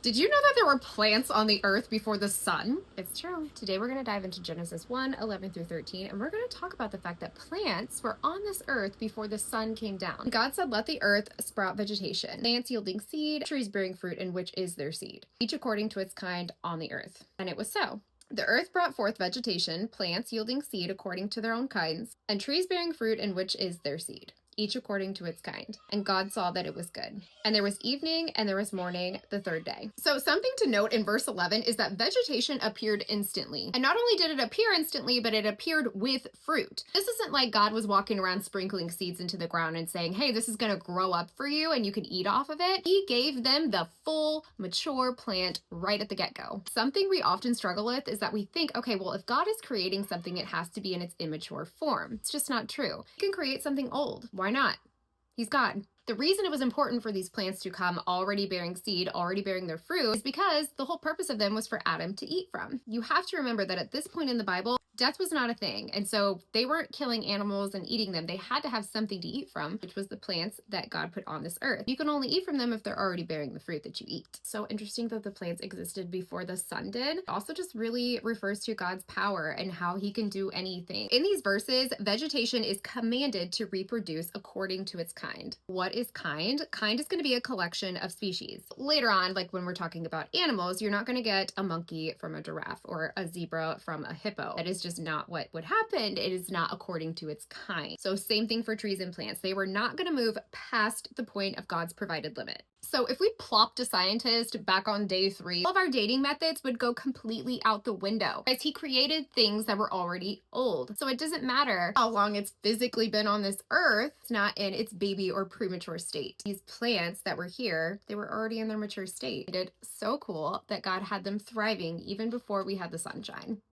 Did you know that there were plants on the earth before the sun? It's true. Today we're going to dive into Genesis 1:11 through 13, and we're going to talk about the fact that plants were on this earth before the sun came down. God said, "Let the earth sprout vegetation, plants yielding seed, trees bearing fruit, in which is their seed, each according to its kind on the earth." And it was so. The earth brought forth vegetation, plants yielding seed according to their own kinds, and trees bearing fruit, in which is their seed, each according to its kind. And God saw that it was good. And there was evening and there was morning the third day. So something to note in verse 11 is that vegetation appeared instantly. And not only did it appear instantly, but it appeared with fruit. This isn't like God was walking around sprinkling seeds into the ground and saying, "Hey, this is going to grow up for you and you can eat off of it." He gave them the full, mature plant right at the get-go. Something we often struggle with is that we think, okay, well, if God is creating something, it has to be in its immature form. It's just not true. He can create something old. Why not? He's God. The reason it was important for these plants to come already bearing seed, already bearing their fruit, is because the whole purpose of them was for Adam to eat from. You have to remember that at this point in the Bible, death was not a thing. And so they weren't killing animals and eating them. They had to have something to eat from, which was the plants that God put on this earth. You can only eat from them if they're already bearing the fruit that you eat. So interesting that the plants existed before the sun did. It also just really refers to God's power and how he can do anything. In these verses, vegetation is commanded to reproduce according to its kind. What is kind? Kind is going to be a collection of species. Later on, like when we're talking about animals, you're not going to get a monkey from a giraffe or a zebra from a hippo. That is just not what would happen. It is not according to its kind. So same thing for trees and plants. They were not going to move past the point of God's provided limit. So if we plopped a scientist back on day 3, all of our dating methods would go completely out the window as he created things that were already old. So it doesn't matter how long it's physically been on this earth. It's not in its baby or premature state. These plants that were here, they were already in their mature state. It is so cool that God had them thriving even before we had the sunshine.